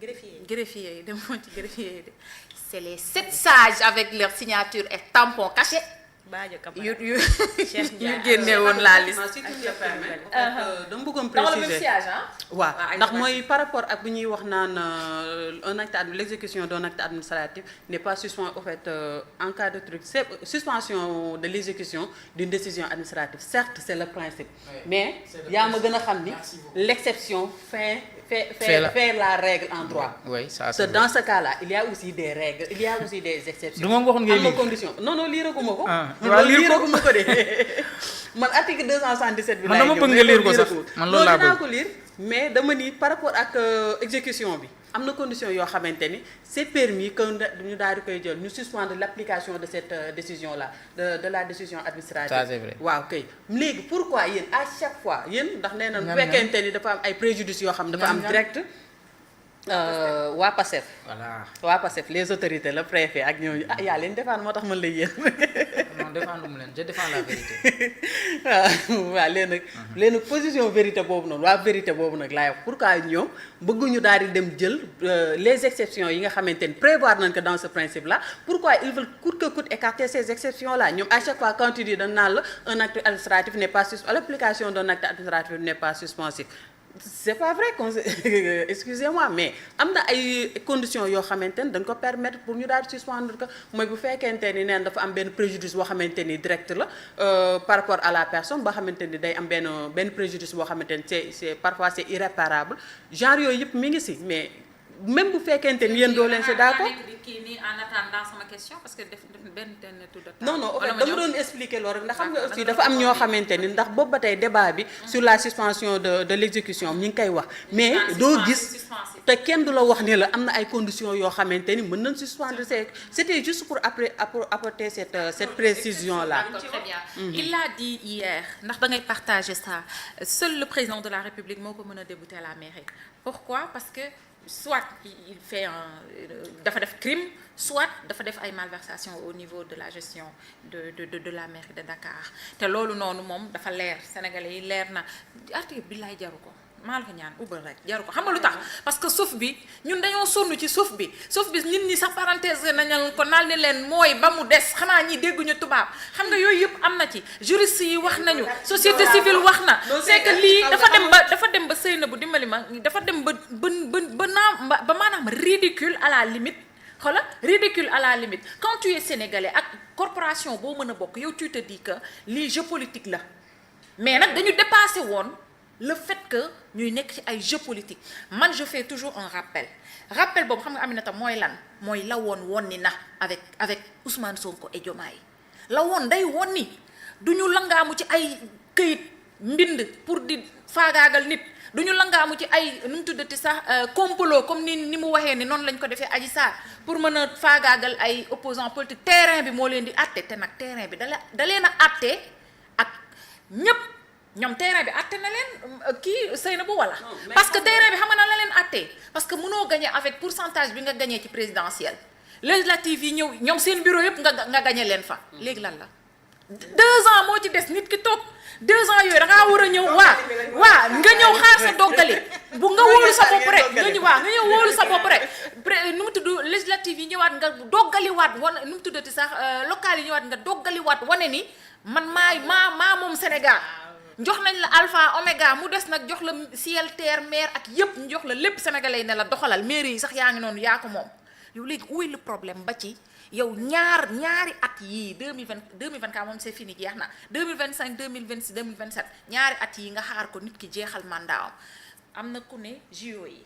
greffier yi demoo ci greffier yi de c'est les 7 sages avec leur signature et tampon caché yu génne woon la liste. si tu me permets dama bëggoon dans le même préciser siège waaw ndax mooy par rapport ak bu ñuy wax naan un acte l'exécution d'un acte administratif n'est pas suspendu au fait en cas de truc c'est suspension de l'exécution d'une décision administrative certes c'est le principe mais yaa ma gën a xam ni l'exception fait la règle en droit. oui ça c'est dans ce cas-là il y a aussi des règles il y a aussi des exceptions. du moom waxoon ngay lire am na condition non liiraguma ko. waaw lire ko liiraguma ko de man article 277 bi. man dama bëgg nga lire ko sax man loolu laa bëgg dinaa ko lire mais dama ni par rapport ak exécution bi am na condition yoo xamante ni c'est permis que ñu daal di koy jël ñu suspendre l'application de cette décision là de la décision administrative. ça c'est vrai waaw kay léegi pourquoi yéen à chaque fois yéen ndax nee na bu fekkente ni dafa am ay préjudice yoo xam dafa am direct waa PASTEF. voilà waa PASTEF les autorités le préfet ak ñooñu yaa leen defaan moo tax man lay yéen. non défendre mu leen je défends la vérité. waaw léegi nag position vérité boobu noonu waa vérité boobu nag laay wax pourquoi ñoom bëgguñu daal di dem jël les exceptions yi nga xamante ni prévoir nañ ko dans ce principe là pourquoi ils veulent coûte que coûte écarter ces exceptions là ñoom à chaque fois quand tu dis dañ naan la un acte administratif n'est pas l'application d'un acte administratif n'est pas suspensif. c'est pas vrai excusez-moi mais am na ay conditions yoo xamante ni dañ ko permettre pour ñu daal di suspendre ko mooy bu fekkente ni neen dafa am benn préjudice boo xamante ni direct la par rapport à la personne boo xamante ni day am benn préjudice boo xamante ni c'est parfois c'est irréparable genre yooyu yëpp mi ngi ci mais même bu fekkente ni yéen doo leen ci d'accord. kii nii en attendant sama question parce que def benn tour de table. non en fait dama doon expliquer loolu rek ndax xam nga aussi dafa am ñoo xamante ni ndax boobu ba tey débat bi sur la suspension de l'exécution ñu ngi koy wax mais doo gis te kenn du la wax ne la am na ay conditions yoo xamante ni mën nañ suspendre c'était juste pour apporter cette précision là. Très bien. Il l'a dit hier ndax da ngay partager ça seul le président de la République moo ko mën a débouter à la mairie pourquoi parce que soit il fait dafa def crime soit dafa def ay malversations au niveau de la gestion de la mairie de Dakar te loolu noonu moom dafa leer Sénégalais yi leer na article bi lay jaru ko maa la ko ñaan ubbal rek jaru ko xam nga lu tax parce que suuf bi ñun dañoo sonn ci suuf bi nit ñi sax parenthèse nañu ko nal ni leen mooy ba mu des xanaa ñi dégguñu tubaab xam nga yooyu yëpp am na ci juriste yi wax nañu société civile wax na c'est que lii dafa dem ba sëy na bu dimbali ma dafa dem ba maanaam ridicule à la limite ridicule à la limite quand tu es sénégalais ak corporation boo mën a bokk yow tu te dis que lii jeu politique la mais nag dañu dépassé woon le fait que ñuy nekk ci ay jeu politique man je fais toujours un rappel boobu xam nga Aminata mooy lan mooy la woon ni na avec Ousmane Sonko et Diomaye la woon day woon ni du ñu langaamu ci ay këyit mbind pour di faagaagal nit du ñu langaamu ci ay nu mu tuddati sax complot comme ni mu waxee ni noonu lañ ko defee Adji Sarr pour mën a faagaagal ay opposants politiques terrain bi moo leen di àtte te nag terrain bi da leen a àtte ak ñépp ñoom terrain bi àtte na leen kii Seynabou wala parce que terrain bi xam nga na la leen àttee parce que mënoo gagner avec pourcentage bi nga gagner ci présidentielle législative yi ñëw ñoom seen bureau yëpp nga gagner leen fa léegi lan la 2 ans moo ci des nit ki toog 2 ans yooyu da ngaa war a ñëw waa nga ñëw xaar sa doggali bu nga wóolu sa bopp rek nga ñëw wóolu sa bopp rek nu mu tudd législative yi ñëwaat nga doggaliwaat wane nu mu tuddati sax local yi ñëwaat nga doggaliwaat wane ni man maa moom Sénégal jox nañ la alpha oméga mu des nag jox la ciel terre mer ak yépp ñu jox la lépp sénégalais yi ne la doxalal mairie yi sax yaa ngi noonu yaa ko moom yow léegi où est le problème ba ci yow ñaari at yii 2024 moom c'est fini jeex na 2025 2026 2027 ñaari at yi nga xaar ko nit ki jeexal mandat am na ku ne JO yi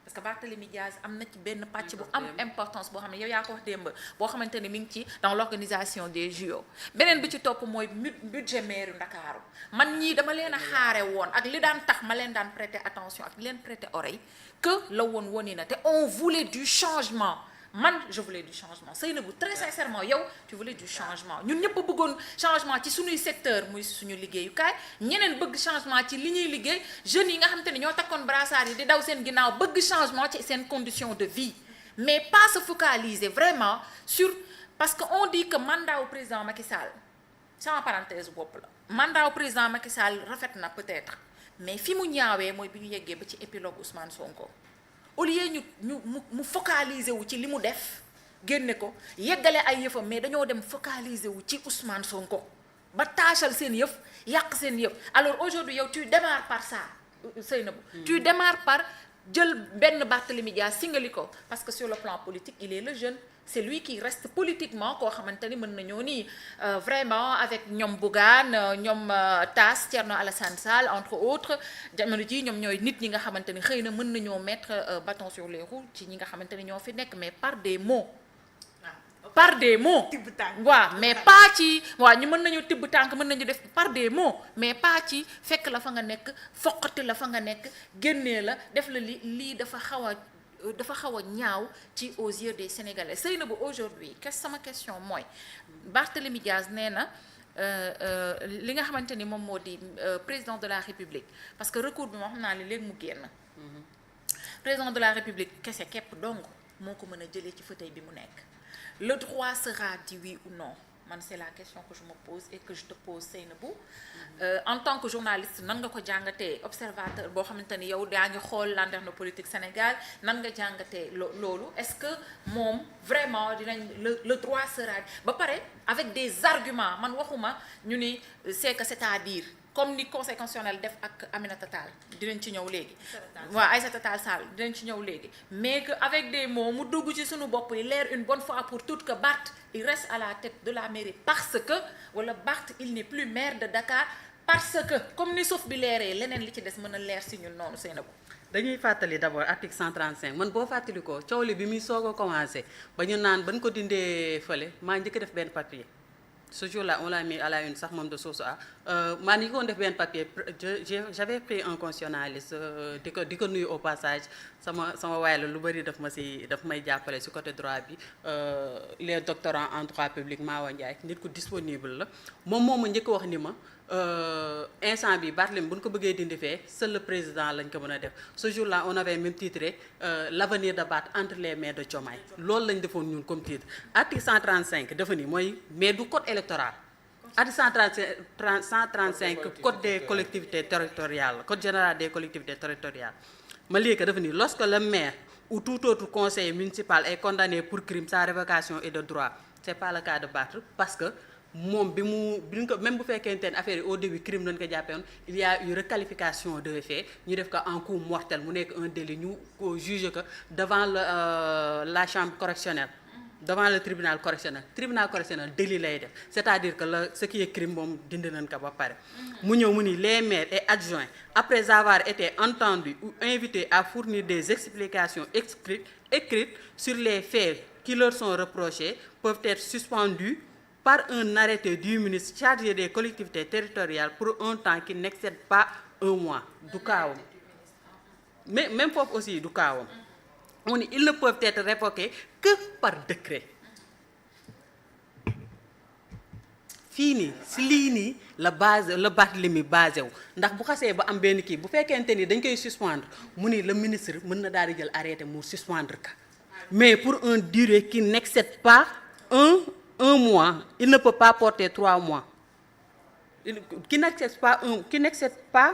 parce que Barthélémy Diaz am na ci benn pàcc bu am importance boo xam ne yow yaa ko wax démb boo xamante ne mi ngi ci dans l'organisation des JO beneen bi ci topp mooy budget maire yu Ndakaaru man ñii dama leen a xaare woon ak li daan tax ma leen daan prêter attention ak leen prêter oreille que la woon woni na te on voulait du changement man je voulais du changement Seynabou très sincèrement yow tu voulais du changement ñun ñëpp bëggoon changement ci suñuy secteur muy suñu liggéeyukaay ñeneen bëgg changement ci li ñuy liggéey jeunes yi nga xamante ne ñoo takkoon brassard yi di daw seen ginnaaw bëgg changement ci seen condition de vie mais pas se focaliser vraiment sur parce que on dit que mandat au président Macky Sall sans parenthèse bopp la mandat au président Macky Sall rafet na peut-être mais fi mu ñaawee mooy bi ñu yeggee ba ci épilogue Ousmane Sonko au lieu mu focaliser wu ci li mu def génne ko yeggale ay yëfam, mais dañoo dem focaliser wu ci Ousmane Sonko ba taachal seen yëf yàq seen yëf. Alors aujourd'hui yow tu démarres par ça Seynabou, tu démarres par jël benn Barthélémy Dias singali ko parce que sur le plan politique il est le jeune, c'est lui qui reste politiquement koo xamante ni mën nañoo nii vraiment avec ñoom Bougane ñoom Tass Thierno Alassane Sall entre autres jamono ji ñoom ñooy nit ñi nga xamante ni xëy na mën nañoo mettre bâton sur les roues ci ñi nga xamante ni ñoo fi nekk, mais par des mots. Par des mots waaw, mais pas ci waaw ñu mën nañu tibb tànk mën nañu def par des mots, mais pas ci fekk la fa nga nekk foqati la fa nga nekk génnee la def la lii dafa xaw a ñaaw ci aux yeux des Sénégalais. Seynabou aujourd'hui sama question mooy Barthélémy Dias nee na li nga xamante ni moom moo di président de la République, parce que recours bi moo xam naa li léegi mu génn président de la République kese képp dong moo ko mën a jëlee ci fauteuil bi mu nekk. Le droit sera dit oui ou non? Man, c'est la question que je me pose et que je te pose, Seynabou. En tant que journaliste, nan nga ko jàngatee observateur boo xamante ni yow daa ngi xool landerneau politique Sénégal, nan nga jàngatee loolu? Est-ce que moom vraiment le droit sera ba pare avec des arguments, man waxuma ñu ni c'est que c'est-à-dire comme ni conseil constitutionnel def ak Aminata Tall dinañ ci ñëw léegi. waaw Aïssata Tall Sall dinañ ci ñëw léegi, mais que avec des mots mu dugg ci suñu bopp yi leer une bonne fois pour toutes que Barth il reste à la tête de la mairie parce que wala Barth il n'est plus maire de Dakar parce que comme ni suuf bi leeree leneen li ci des mën a leer si ñun noonu Seynabou. dañuy fàttali d'abord article 135 man boo fàttali ko coow li bi muy soog a commencé ba ñu naan ban ko dindee fële maa njëkk def benn papier. Ce jour-là, on l'a mis à la une sax moom de source A maa ngi ko def benn papier j'avais pris un constitutionnaliste di ko nuyu au passage sama waay la lu bëri daf may jàppale ci côté droit bi les doctorants en droit public Mawa Ndiaye nit ku disponible la moom ma njëkk wax ni ma instant bi Barthélémy bu ñu ko bëggee dindi fee seul le président lañ ko mën a def. Ce jour-là on avait même titré l'avenir de Barth entre les mains de Diomaye loolu lañ defoon ñun comme titre. Article 135 dafa ni mooy mais du code électoral. Article 135 code des collectivités territoriales code général des collectivités territoriales ma lii que dafa ni lorsque le maire ou tout autre conseiller municipal est condamné pour crime sa révocation est de droit. C'est pas le cas de Barth parce que moom bi ñu ko même bu fekkente ne affaire yi au début crime lañ ko jàppee woon il y a eu requalification de fait ñu def ko en coup mortel mu nekk un délit ñu ko juge que devant la chambre correctionnelle devant le tribunal correctionnel délit lay def c'est-à-dire que ce qui est crime moom dindi nañ ko ba pare. mu ñëw mu ni les maires et adjoints après avoir été entendus ou invités à fournir des explications écrites sur les faits qui leur sont reprochés peuvent être suspendus par un arrêté du ministre chargé des collectivités territoriales pour un temps qui n'excède pas un mois. Du kaawam mais même foofu aussi du kaawam on dit ils ne peuvent être révoqués que par décret. fii nii si lii nii la Barthélémy basé wu ndax bu xasee ba am benn kii bu fekkente ni dañ koy suspendre mu ni le ministre mën na daal di jël arrêté mu suspendre ka mais pour une durée qui n'excède pas un mois, il ne peut pas porter 3 mois. Qui n'excède pas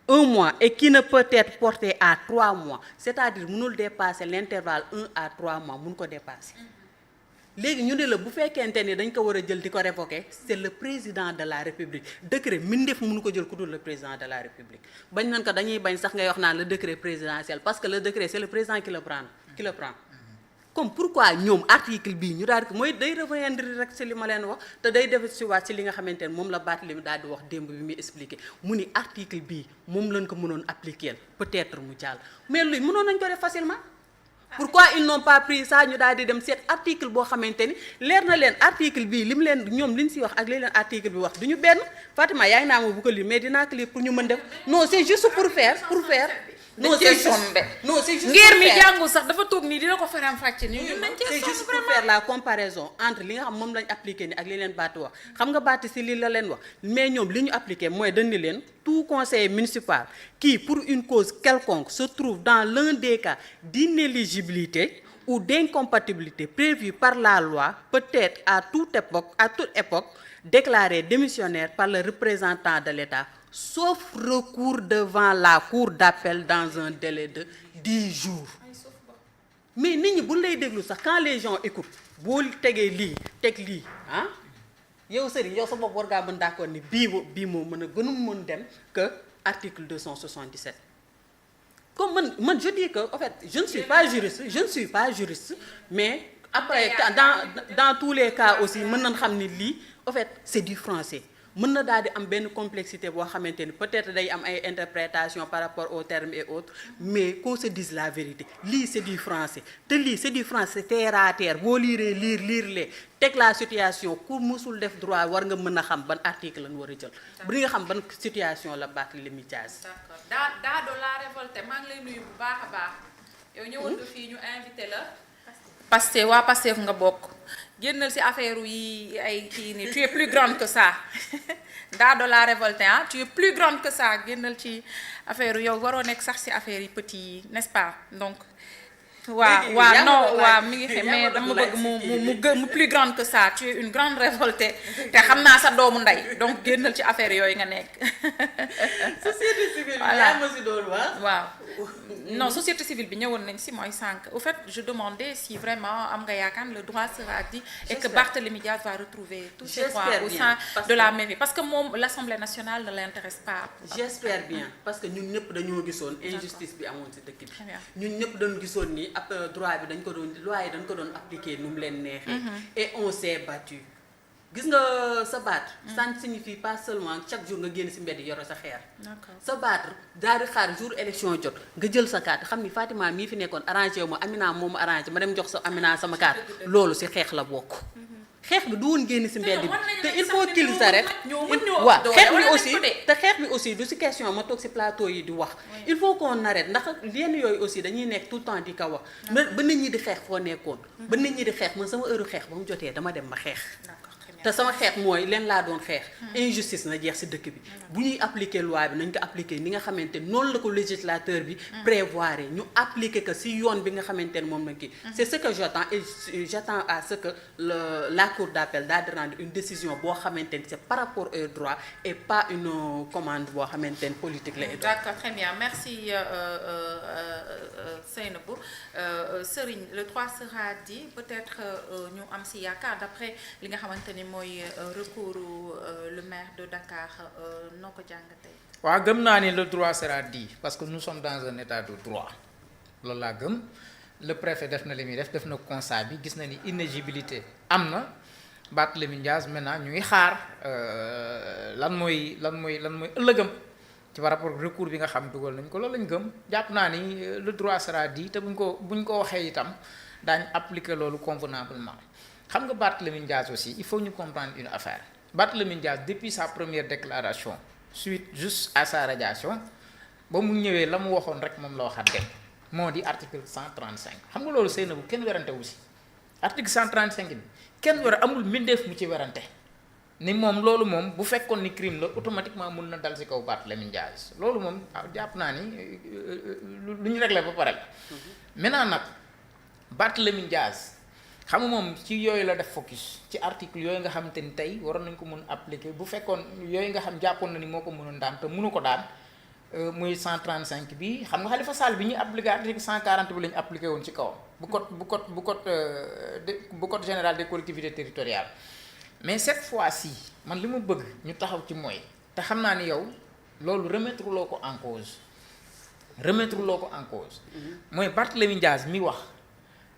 un mois et qui ne peut être porté à 3 mois. C'est-à-dire mënul dépasser l'intervalle 1 à 3 mois mënu ko dépasser. léegi ñu ne la bu fekkente ni dañ ko war a jël di ko révoquer c'est le président de la République décret mbindeef mënu ko jël ku dul le président de la République bañ nañ ko dañuy bañ sax ngay wax naan le décret présidentiel parce que le décret c'est le président qui le prend. Comme pourquoi ñoom article bii ñu daal di mooy day revenir rek ci li ma leen wax te day def ci waat ci li nga xamante ne moom la Barthélémy daal di wax démb bi muy expliqué mu ni article bii moom lañ ko mënoon appliquer peut-être mu jàll mais luy mënoon nañ ko def facilement. Pourquoi ils n'ont pas pris ça ñu daal di dem seet article boo xamante ni leer na leen article bii li mu leen ñoom li ñu ci wax ak li leen article bi wax du ñu benn Fatima yaa ngi naa ma bu ko lire mais dinaa ko lire pour ñu mën def non c'est juste pour faire. non c'est juste ngir mi jàngul sax dafa toog nii dina ko faram fàcce nii ñun nañ c'est juste pour faire la comparaison entre li nga xam moom lañ appliqué ni ak li leen Barth wax xam nga Barth si li la leen wax mais ñoom li ñu appliqué mooy dañ ni leen tout conseiller municipal qui pour une cause quelconque se trouve dans l'un des cas d'inéligibilité ou d'incompatibilité prévus par la loi peut être à toute époque déclaré démissionnaire par le représentant de l'État sauf recours devant la cour d'appel dans un délai de 10 jours. mais nit ñi buñ lay déglu sax quand les gens écoutent boo tegee lii teg lii ah yow Serigne yow sa bopp war ngaa mën d'accord ni bii moo mën a gënum mën dem que article 277 comme man je dis que en fait je ne suis pas juriste mais après dans tous les cas aussi mën nañ xam ni lii en fait c'est du français mën na daal di am benn complexité boo xamante ni peut-être day am ay interprétation par rapport aux termes et autres mais qu'on se dise la vérité lii c'est du français te lii c'est du français terre à terre boo liiree lire lee teg la situation ku musul def droit war nga mën a xam ban article lañ war a jël bu nga xam ban situation la Barthélémy Dias. d'accord daa do la révolté maa ngi lay nuyu bu baax a baax yow ñëwoon nga fii ñu invité la Pastef nga bokk génnal ci affaire yi ay kii nii tu es plus grande que ça daa do la révolté ah tu es plus grande que ça génnal ci affaire yow waroo nekk sax ci affaire yi petit yi n'est-ce pas donc waaw mi ngi xam mais dama bëgg mu plus grande que ça tu es une grande révoltée te xam naa sa doomu ndey donc génnal ci affaire yooyu nga nekk. société civile bi yaa ma si doon wax. waaw non société civile bi ñëwoon nañ si mooy sànq au fait je demandais si vraiment am nga yaakaar le droit sera dit et que Barthélémy Dias va retrouver tous ses droits au sein de la mairie parce que moom l'Assemblée nationale ne l'intéresse pas. j'espère bien parce que ñun ñëpp dañoo gisoon injustice bi amoon si dëkk bi ñun ñëpp dañu gisoon ni ab droit bi dañ ko doon loi yi dañ ko doon appliquer nu mu leen neexee et on s'est battu gis nga sa battre ça ne signifie pas seulement chaque jour nga génn si mbedd yoro sa xeer sa battre daal di xaar jour élection jot nga jël sa carte xam ni Fatima mii fi nekkoon arrangé wu ma Amina moomu arrangé ma dem jox sa Amina sama carte loolu si xeex la bokk xeex bi du woon génn si mbedd bi te il faut qu'il s'arrête waaw xeex bi aussi du si question ma toog si plateau yi di wax il faut qu'on arrête ndax yenn yooyu aussi dañuy nekk tout le temps di ko wax ba nit ñi di xeex foo nekkoon ba nit ñi di xeex man sama heure xeex ba mu jotee dama dem ma xeex te sama xeex mooy leen laa doon xeex injustice na jeex ci dëkk bi bu ñuy appliquer loi bi nañ ko appliquer ni nga xamante noonu la ko législateur bi prévoir ñu appliquer que ci yoon bi nga xamante ne moom la kii c'est ce que j'attends et j'attends à ce que la cour d'appel daal di rendre une décision boo xamante ne c'est par rapport aux droits et pas une commande boo xamante ne politique la. D'accord, très bien, merci Seynabou. Serigne, le droit sera dit peut-être ñu am ci yaakaar d'après li nga xamante ni mooy recours le maire de Dakar noo ko jàngatee. waaw gëm naa ni le droit sera dit parce que nous sommes dans un état de droit loolu laa gëm le préfet def na li muy def na constat bi gis na ni inéligibilité am na Barthélémy Dias maintenant ñu ngi xaar lan mooy ëllëgam ci par rapport recours bi nga xam dugal nañ ko loolu lañ gëm jàpp naa ni le droit sera dit te buñ ko waxee itam daañ appliquer loolu convenablement. xam nga Barthélémy Dias aussi il faut ñu comprendre une affaire Barthélémy Dias depuis sa première déclaration suite juste à sa radiation ba mu ñëwee la mu waxoon rek moom la waxaat dem moo di article 135 xam nga loolu Seynabou kenn werante wu si article 135 bi kenn amul mbindeef mu ci werante ni moom loolu moom bu fekkoon ni crime la automatiquement mun na dal si kaw Barthélémy Dias loolu moom jàpp naa ni lu ñu réglé ba pare la maintenant nag Barthélémy Dias xam nga moom ci yooyu la def focus ci article yooyu nga xamante ni tey waroon nañ ko mun appliquer bu fekkoon yooyu nga xam jàppoon na ni moo ko mënoon daan te mënu ko daan muy 135 bi xam nga Khalifa Sall bi ñuy appliquer article 140 bi la ñu appliqué woon ci kawam bu code général des collectivités territoriales mais cette fois-ci man li ma bëgg ñu taxaw ci mooy te xam naa ni yow loolu remettre loo ko en cause mooy Barthélémy Dias mi wax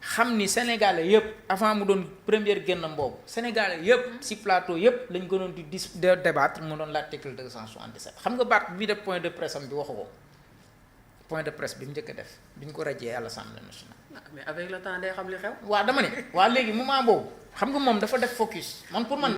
xam ni Sénégalais yëpp avant mu doon première génnam boobu Sénégalais yëpp ci plateau yëpp lañ gënoon di débattre mu doon l'article 277 xam nga Bart bi def point de presse am bi waxu ko point de presse bi mu njëkk a def bi ñu ko radié à l'Assemblée nationale. mais avec le temps day xam li xew. waaw dama ne waaw léegi moment boobu xam nga moom dafa def focus man pour man.